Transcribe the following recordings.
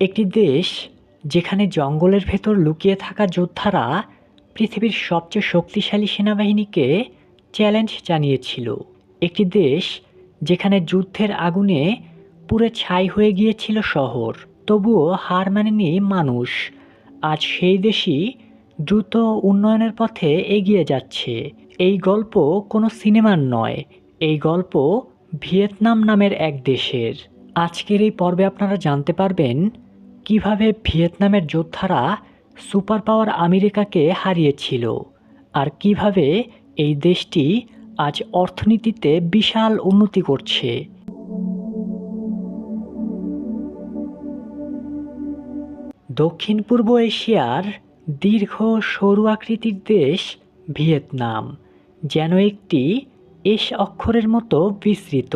একটি দেশ যেখানে জঙ্গলের ভেতর লুকিয়ে থাকা যোদ্ধারা পৃথিবীর সবচেয়ে শক্তিশালী সেনাবাহিনীকে চ্যালেঞ্জ জানিয়েছিল। একটি দেশ যেখানে যুদ্ধের আগুনে পুড়ে ছাই হয়ে গিয়েছিল শহর, তবুও হার মানেনি মানুষ। আজ সেই দেশই দ্রুত উন্নয়নের পথে এগিয়ে যাচ্ছে। এই গল্প কোনো সিনেমার নয়, এই গল্প ভিয়েতনাম নামের এক দেশের। আজকের এই পর্বে আপনারা জানতে পারবেন কিভাবে ভিয়েতনামের যোদ্ধারা সুপার পাওয়ার আমেরিকাকে হারিয়েছিল, আর কিভাবে এই দেশটি আজ অর্থনীতিতে বিশাল উন্নতি করছে। দক্ষিণ পূর্ব এশিয়ার দীর্ঘ সরু আকৃতির দেশ ভিয়েতনাম যেন একটি এস অক্ষরের মতো বিস্তৃত।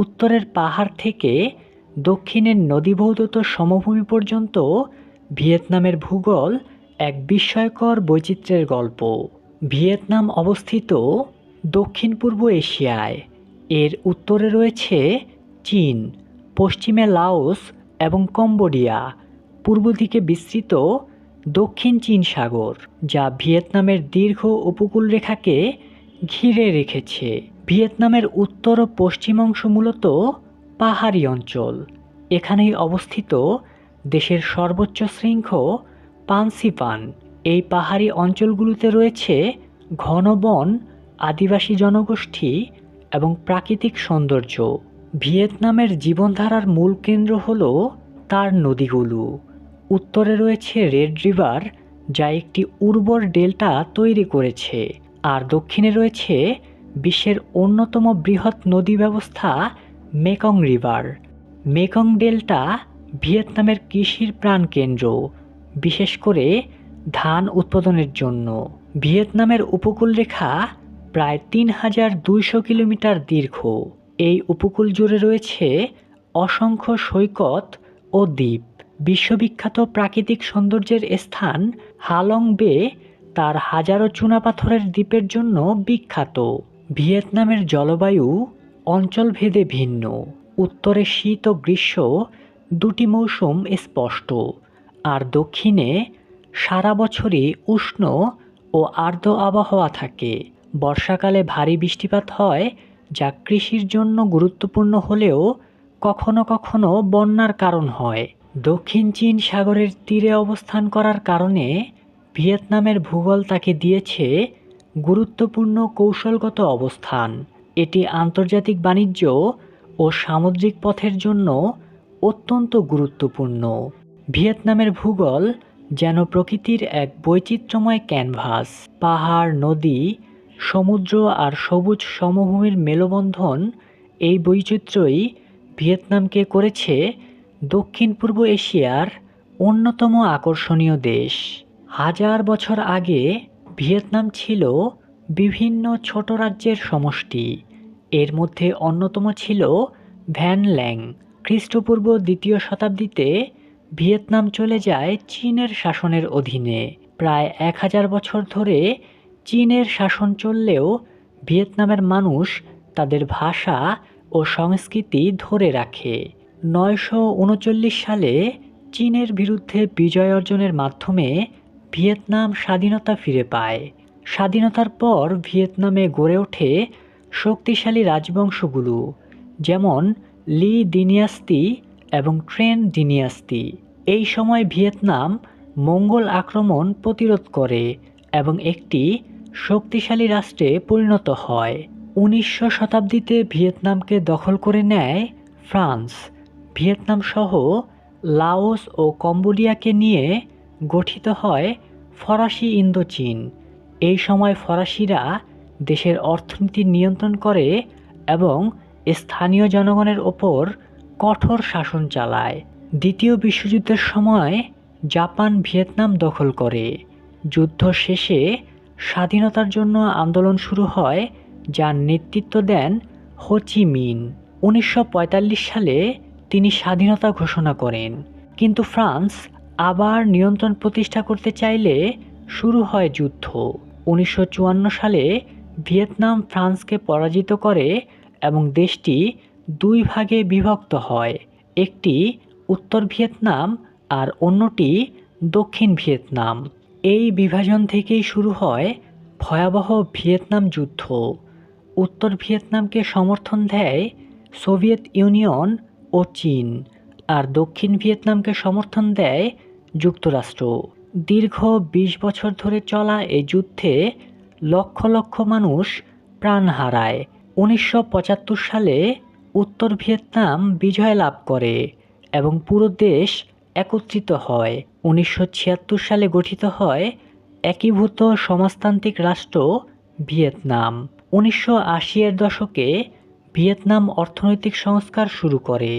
উত্তরের পাহাড় থেকে দক্ষিণের নদীবৌদ্ধত সমভূমি পর্যন্ত ভিয়েতনামের ভূগোল এক বিস্ময়কর বৈচিত্র্যের গল্প। ভিয়েতনাম অবস্থিত দক্ষিণ পূর্ব এশিয়ায়। এর উত্তরে রয়েছে চীন, পশ্চিমে লাওস এবং কম্বোডিয়া, পূর্ব দিকে বিস্তৃত দক্ষিণ চীন সাগর, যা ভিয়েতনামের দীর্ঘ উপকূলরেখাকে ঘিরে রেখেছে। ভিয়েতনামের উত্তর ও পশ্চিম অংশ মূলত পাহাড়ি অঞ্চল। এখানেই অবস্থিত দেশের সর্বোচ্চ শৃঙ্গ পানসিপান। এই পাহাড়ি অঞ্চলগুলোতে রয়েছে ঘন বন, আদিবাসী জনগোষ্ঠী এবং প্রাকৃতিক সৌন্দর্য। ভিয়েতনামের জীবনধারার মূল কেন্দ্র হল তার নদীগুলো। উত্তরে রয়েছে রেড রিভার, যা একটি উর্বর ডেল্টা তৈরি করেছে, আর দক্ষিণে রয়েছে বিশ্বের অন্যতম বৃহৎ নদী ব্যবস্থা মেকং রিভার। মেকং ডেল্টা ভিয়েতনামের কৃষির প্রাণকেন্দ্র, বিশেষ করে ধান উৎপাদনের জন্য। ভিয়েতনামের উপকূলরেখা প্রায় ৩,২০০ কিলোমিটার দীর্ঘ। এই উপকূল জুড়ে রয়েছে অসংখ্য সৈকত ও দ্বীপ। বিশ্ববিখ্যাত প্রাকৃতিক সৌন্দর্যের স্থান হালং বে তার হাজারো চুনাপাথরের দ্বীপের জন্য বিখ্যাত। ভিয়েতনামের জলবায়ু অঞ্চলভেদে ভিন্ন। উত্তরে শীত ও গ্রীষ্ম দুটি মৌসুম স্পষ্ট, আর দক্ষিণে সারা বছরই উষ্ণ ও আর্দ্র আবহাওয়া থাকে। বর্ষাকালে ভারী বৃষ্টিপাত হয়, যা কৃষির জন্য গুরুত্বপূর্ণ হলেও কখনো কখনো বন্যার কারণ হয়। দক্ষিণ চীন সাগরের তীরে অবস্থান করার কারণে ভিয়েতনামের ভূগোল তাকে দিয়েছে গুরুত্বপূর্ণ কৌশলগত অবস্থান। এটি আন্তর্জাতিক বাণিজ্য ও সামুদ্রিক পথের জন্য অত্যন্ত গুরুত্বপূর্ণ। ভিয়েতনামের ভূগোল যেন প্রকৃতির এক বৈচিত্র্যময় ক্যানভাস। পাহাড়, নদী, সমুদ্র আর সবুজ সমভূমির মেলবন্ধন, এই বৈচিত্র্যই ভিয়েতনামকে করেছে দক্ষিণ পূর্ব এশিয়ার অন্যতম আকর্ষণীয় দেশ। হাজার বছর আগে ভিয়েতনাম ছিল বিভিন্ন ছোট রাজ্যের সমষ্টি। এর মধ্যে অন্যতম ছিল ভ্যান ল্যাং। খ্রিস্টপূর্ব ২য় শতাব্দীতে ভিয়েতনাম চলে যায় চীনের শাসনের অধীনে। প্রায় ১,০০০ বছর ধরে চীনের শাসন চললেও ভিয়েতনামের মানুষ তাদের ভাষা ও সংস্কৃতি ধরে রাখে। ৯৩৯ সালে চীনের বিরুদ্ধে বিজয় অর্জনের মাধ্যমে ভিয়েতনাম স্বাধীনতা ফিরে পায়। স্বাধীনতার পর ভিয়েতনামে গড়ে ওঠে শক্তিশালী রাজবংশগুলো, যেমন লি ডিনিয়াস্টি এবং ট্রেন ডিনিয়াস্টি। এই সময় ভিয়েতনাম মঙ্গোল আক্রমণ প্রতিরোধ করে এবং একটি শক্তিশালী রাষ্ট্রে পরিণত হয়। ১৯শ শতাব্দীতে ভিয়েতনামকে দখল করে নেয় ফ্রান্স। ভিয়েতনাম সহ লাওস ও কম্বোডিয়াকে নিয়ে গঠিত হয় ফরাসি ইন্দোচীন। এই সময় ফরাসিরা দেশের অর্থনীতি নিয়ন্ত্রণ করে এবং স্থানীয় জনগণের ওপর কঠোর শাসন চালায়। দ্বিতীয় বিশ্বযুদ্ধের সময় জাপান ভিয়েতনাম দখল করে। যুদ্ধ শেষে স্বাধীনতার জন্য আন্দোলন শুরু হয়, যার নেতৃত্ব দেন হো চি মিন। ১৯৪৫ সালে তিনি স্বাধীনতা ঘোষণা করেন, কিন্তু ফ্রান্স আবার নিয়ন্ত্রণ প্রতিষ্ঠা করতে চাইলে শুরু হয় যুদ্ধ। ১৯৫৪ সালে ভিয়েতনাম ফ্রান্সকে পরাজিত করে এবং দেশটি দুই ভাগে বিভক্ত হয়। একটি উত্তর ভিয়েতনাম আর অন্যটি দক্ষিণ ভিয়েতনাম। এই বিভাজন থেকেই শুরু হয় ভয়াবহ ভিয়েতনাম যুদ্ধ। উত্তর ভিয়েতনামকে সমর্থন দেয় সোভিয়েত ইউনিয়ন ও চীন, আর দক্ষিণ ভিয়েতনামকে সমর্থন দেয় যুক্তরাষ্ট্র। দীর্ঘ ২০ বছর ধরে চলা এই যুদ্ধে লক্ষ লক্ষ মানুষ প্রাণ হারায়। ১৯৭৫ সালে উত্তর ভিয়েতনাম বিজয় লাভ করে এবং পুরো দেশ একত্রিত হয়। ১৯৭৬ সালে গঠিত হয় একীভূত সমাজতান্ত্রিক রাষ্ট্র ভিয়েতনাম। ১৯৮০-এর দশকে ভিয়েতনাম অর্থনৈতিক সংস্কার শুরু করে,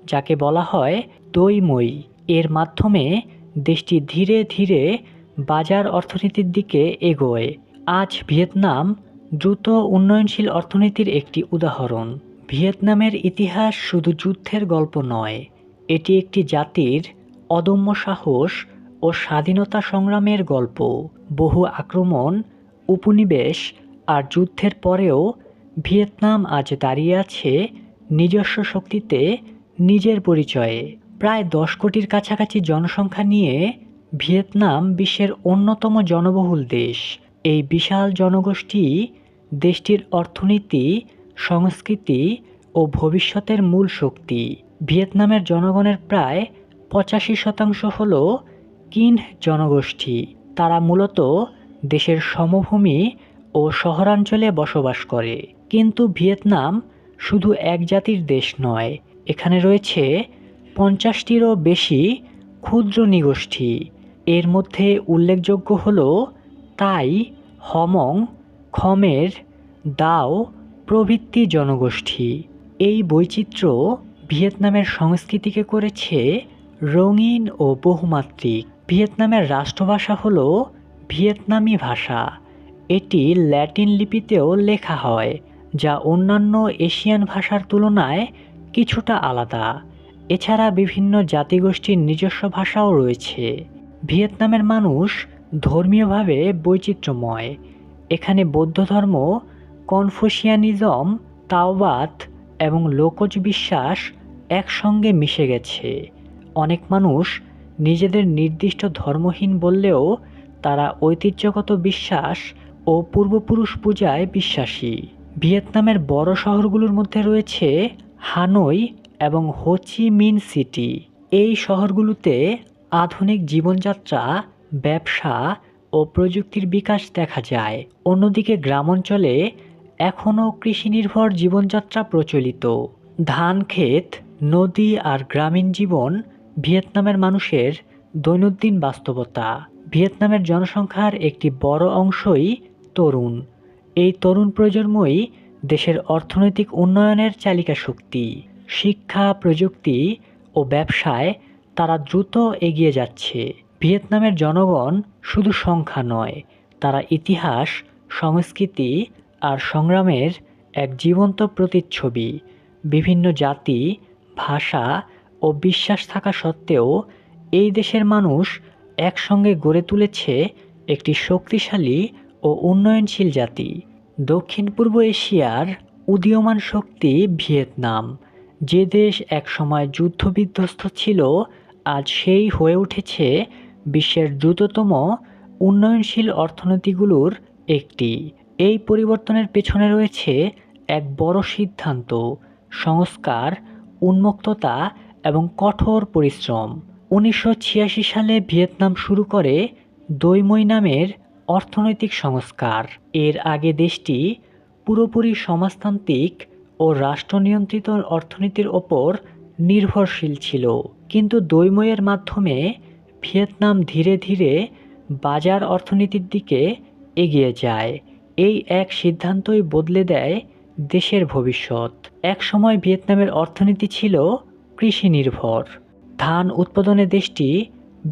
যাকে বলা হয় দই মই। এর মাধ্যমে দেশটি ধীরে ধীরে বাজার অর্থনীতির দিকে এগোয়। আজ ভিয়েতনাম দ্রুত উন্নয়নশীল অর্থনীতির একটি উদাহরণ। ভিয়েতনামের ইতিহাস শুধু যুদ্ধের গল্প নয়, এটি একটি জাতির অদম্য সাহস ও স্বাধীনতা সংগ্রামের গল্প। বহু আক্রমণ, উপনিবেশ আর যুদ্ধের পরেও ভিয়েতনাম আজ দাঁড়িয়ে আছে নিজস্ব শক্তিতে, নিজের পরিচয়ে। প্রায় ১০ কোটির কাছাকাছি জনসংখ্যা নিয়ে ভিয়েতনাম বিশ্বের অন্যতম জনবহুল দেশ। এই বিশাল জনগোষ্ঠী দেশটির অর্থনীতি, সংস্কৃতি ও ভবিষ্যতের মূল শক্তি। ভিয়েতনামের জনগণের প্রায় ৮৫% হল কিন জনগোষ্ঠী। তারা মূলত দেশের সমভূমি ও শহরাঞ্চলে বসবাস করে। কিন্তু ভিয়েতনাম শুধু এক জাতির দেশ নয়, এখানে রয়েছে ৫০টিরও বেশি ক্ষুদ্র নৃগোষ্ঠী। এর মধ্যে উল্লেখযোগ্য হল তাই, হমং, খমের, দাও প্রভৃতি জনগোষ্ঠী। এই বৈচিত্র্য ভিয়েতনামের সংস্কৃতিকে করেছে রঙিন ও বহুমাত্রিক। ভিয়েতনামের রাষ্ট্রভাষা হল ভিয়েতনামি ভাষা। এটি ল্যাটিন লিপিতেও লেখা হয়, যা অন্যান্য এশিয়ান ভাষার তুলনায় কিছুটা আলাদা। এছাড়া বিভিন্ন জাতিগোষ্ঠীর নিজস্ব ভাষাও রয়েছে। ভিয়েতনামের মানুষ ধর্মীয়ভাবে বৈচিত্র্যময়। এখানে বৌদ্ধ ধর্ম, কনফুসিয়ানিজম, তাওবাদ এবং লোকজ বিশ্বাস একসঙ্গে মিশে গেছে। অনেক মানুষ নিজেদের নির্দিষ্ট ধর্মহীন বললেও তারা ঐতিহ্যগত বিশ্বাস ও পূর্বপুরুষ পূজায় বিশ্বাসী। ভিয়েতনামের বড় শহরগুলোর মধ্যে রয়েছে হানয় এবং হো চি মিন সিটি। এই শহরগুলোতে আধুনিক জীবনযাত্রা, ব্যবসা ও প্রযুক্তির বিকাশ দেখা যায়। অন্যদিকে গ্রামাঞ্চলে এখনও কৃষিনির্ভর জীবনযাত্রা প্রচলিত। ধান ক্ষেত, নদী আর গ্রামীণ জীবন ভিয়েতনামের মানুষের দৈনন্দিন বাস্তবতা। ভিয়েতনামের জনসংখ্যার একটি বড় অংশই তরুণ। এই তরুণ প্রজন্মই দেশের অর্থনৈতিক উন্নয়নের চালিকা শক্তি। শিক্ষা, প্রযুক্তি ও ব্যবসায় তারা দ্রুত এগিয়ে যাচ্ছে। ভিয়েতনামের জনগণ শুধু সংখ্যা নয়, তারা ইতিহাস, সংস্কৃতি আর সংগ্রামের এক জীবন্ত প্রতিচ্ছবি। বিভিন্ন জাতি, ভাষা ও বিশ্বাস থাকা সত্ত্বেও এই দেশের মানুষ একসঙ্গে গড়ে তুলেছে একটি শক্তিশালী ও উন্নয়নশীল জাতি। দক্ষিণ পূর্ব এশিয়ার উদীয়মান শক্তি ভিয়েতনাম। যে দেশ একসময় যুদ্ধবিধ্বস্ত ছিল, আজ সেই হয়ে উঠেছে বিশ্বের দ্রুততম উন্নয়নশীল অর্থনীতিগুলোর একটি। এই পরিবর্তনের পেছনে রয়েছে এক বড় সিদ্ধান্ত, সংস্কার, উন্মুক্ততা এবং কঠোর পরিশ্রম। ১৯৮৬ সালে ভিয়েতনাম শুরু করে দই মই নামের অর্থনৈতিক সংস্কার। এর আগে দেশটি পুরোপুরি সমাজতান্ত্রিক ও রাষ্ট্রনিয়ন্ত্রিত অর্থনীতির ওপর নির্ভরশীল ছিল। কিন্তু দই মইয়ের মাধ্যমে ভিয়েতনাম ধীরে ধীরে বাজার অর্থনীতির দিকে এগিয়ে যায়। এই এক সিদ্ধান্তই বদলে দেয় দেশের ভবিষ্যৎ। একসময় ভিয়েতনামের অর্থনীতি ছিল কৃষি নির্ভর। ধান উৎপাদনে দেশটি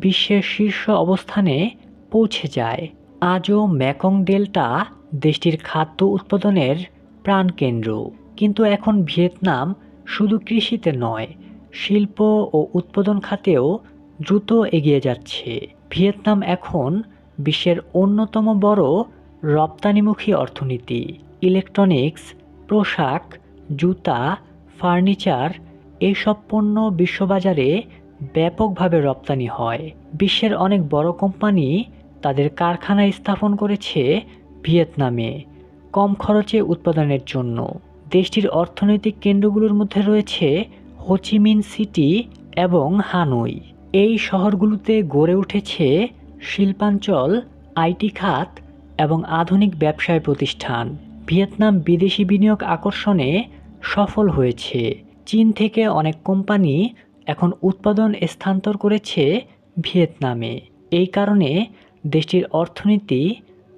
বিশ্বের শীর্ষ অবস্থানে পৌঁছে যায়। আজও মেকং ডেল্টা দেশটির খাদ্য উৎপাদনের প্রাণকেন্দ্র। কিন্তু এখন ভিয়েতনাম শুধু কৃষিতে নয়, শিল্প ও উৎপাদন খাতেও দ্রুত এগিয়ে যাচ্ছে। ভিয়েতনাম এখন বিশ্বের অন্যতম বড় রপ্তানিমুখী অর্থনীতি। ইলেকট্রনিক্স, পোশাক, জুতা, ফার্নিচার এইসব পণ্য বিশ্ববাজারে ব্যাপকভাবে রপ্তানি হয়। বিশ্বের অনেক বড় কোম্পানি তাদের কারখানা স্থাপন করেছে ভিয়েতনামে কম খরচে উৎপাদনের জন্য। দেশটির অর্থনৈতিক কেন্দ্রগুলোর মধ্যে রয়েছে হো চি মিন সিটি এবং হানই। এই শহরগুলোতে গড়ে উঠেছে শিল্পাঞ্চল, আইটি খাত এবং আধুনিক ব্যবসায় প্রতিষ্ঠান। ভিয়েতনাম বিদেশি বিনিয়োগ আকর্ষণে সফল হয়েছে। চীন থেকে অনেক কোম্পানি এখন উৎপাদন স্থানান্তর করেছে ভিয়েতনামে। এই কারণে দেশটির অর্থনীতি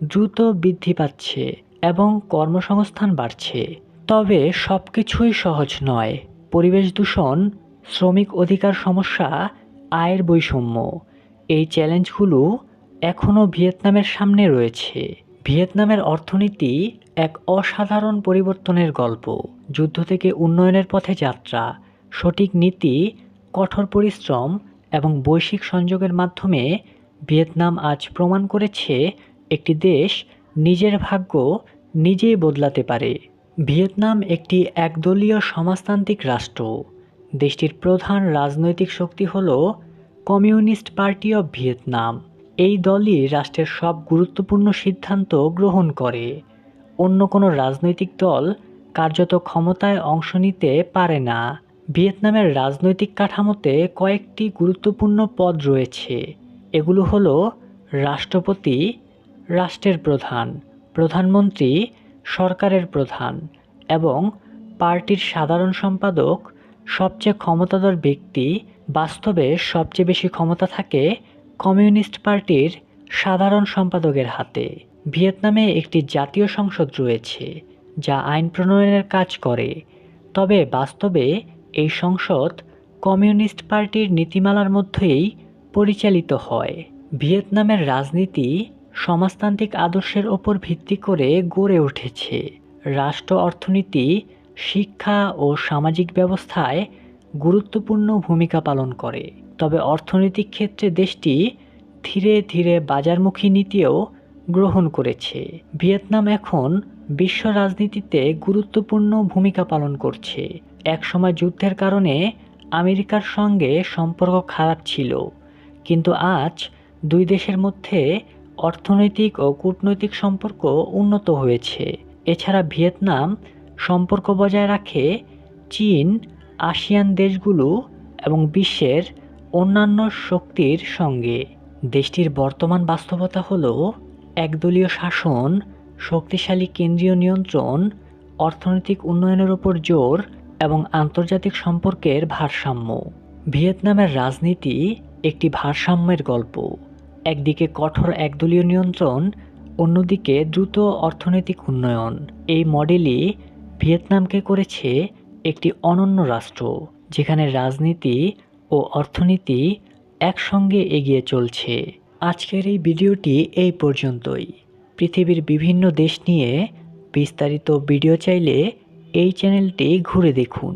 দ্রুত বৃদ্ধি পাচ্ছে এবং কর্মসংস্থান বাড়ছে। তবে সবকিছুই সহজ নয়। পরিবেশ দূষণ, শ্রমিক অধিকার সমস্যা, আয়ের বৈষম্য, এই চ্যালেঞ্জগুলো এখনও ভিয়েতনামের সামনে রয়েছে। ভিয়েতনামের অর্থনীতি এক অসাধারণ পরিবর্তনের গল্প। যুদ্ধ থেকে উন্নয়নের পথে যাত্রা, সঠিক নীতি, কঠোর পরিশ্রম এবং বৈশ্বিক সংযোগের মাধ্যমে ভিয়েতনাম আজ প্রমাণ করেছে একটি দেশ নিজের ভাগ্য নিজেই বদলাতে পারে। ভিয়েতনাম একটি একদলীয় সমাজতান্ত্রিক রাষ্ট্র। দেশটির প্রধান রাজনৈতিক শক্তি হল কমিউনিস্ট পার্টি অব ভিয়েতনাম। এই দলই রাষ্ট্রের সব গুরুত্বপূর্ণ সিদ্ধান্ত গ্রহণ করে। অন্য কোনো রাজনৈতিক দল কার্যত ক্ষমতায় অংশ নিতে পারে না। ভিয়েতনামের রাজনৈতিক কাঠামোতে কয়েকটি গুরুত্বপূর্ণ পদ রয়েছে। এগুলো হলো রাষ্ট্রপতি, রাষ্ট্রের প্রধান, প্রধানমন্ত্রী, সরকারের প্রধান এবং পার্টির সাধারণ সম্পাদক। সবচেয়ে ক্ষমতাধর ব্যক্তি। বাস্তবে সবচেয়ে বেশি ক্ষমতা থাকে কমিউনিস্ট পার্টির সাধারণ সম্পাদকের হাতে। ভিয়েতনামে একটি জাতীয় সংসদ রয়েছে যা আইন প্রণয়নের কাজ করে। তবে বাস্তবে এই সংসদ কমিউনিস্ট পার্টির নীতিমালার মধ্যেই পরিচালিত হয়। ভিয়েতনামের রাজনীতি সমাজতান্ত্রিক আদর্শের ওপর ভিত্তি করে গড়ে উঠেছে। রাষ্ট্র অর্থনীতি, শিক্ষা ও সামাজিক ব্যবস্থায় গুরুত্বপূর্ণ ভূমিকা পালন করে। তবে অর্থনৈতিক ক্ষেত্রে দেশটি ধীরে ধীরে বাজারমুখী নীতিও গ্রহণ করেছে। ভিয়েতনাম এখন বিশ্ব রাজনীতিতে গুরুত্বপূর্ণ ভূমিকা পালন করছে। একসময় যুদ্ধের কারণে আমেরিকার সঙ্গে সম্পর্ক খারাপ ছিল, কিন্তু আজ দুই দেশের মধ্যে অর্থনৈতিক ও কূটনৈতিক সম্পর্ক উন্নত হয়েছে। এছাড়া ভিয়েতনাম সম্পর্ক বজায় রাখে চীন, আসিয়ান দেশগুলো এবং বিশ্বের অন্যান্য শক্তির সঙ্গে। দেশটির বর্তমান বাস্তবতা হল একদলীয় শাসন, শক্তিশালী কেন্দ্রীয় নিয়ন্ত্রণ, অর্থনৈতিক উন্নয়নের উপর জোর এবং আন্তর্জাতিক সম্পর্কের ভারসাম্য। ভিয়েতনামের রাজনীতি একটি ভারসাম্যের গল্প। একদিকে কঠোর একদলীয় নিয়ন্ত্রণ, অন্যদিকে দ্রুত অর্থনৈতিক উন্নয়ন। এই মডেলই ভিয়েতনামকে করেছে একটি অনন্য রাষ্ট্র, যেখানে রাজনীতি ও অর্থনীতি একসঙ্গে এগিয়ে চলছে। আজকের এই ভিডিওটি এই পর্যন্তই। পৃথিবীর বিভিন্ন দেশ নিয়ে বিস্তারিত ভিডিও চাইলে এই চ্যানেলটি ঘুরে দেখুন।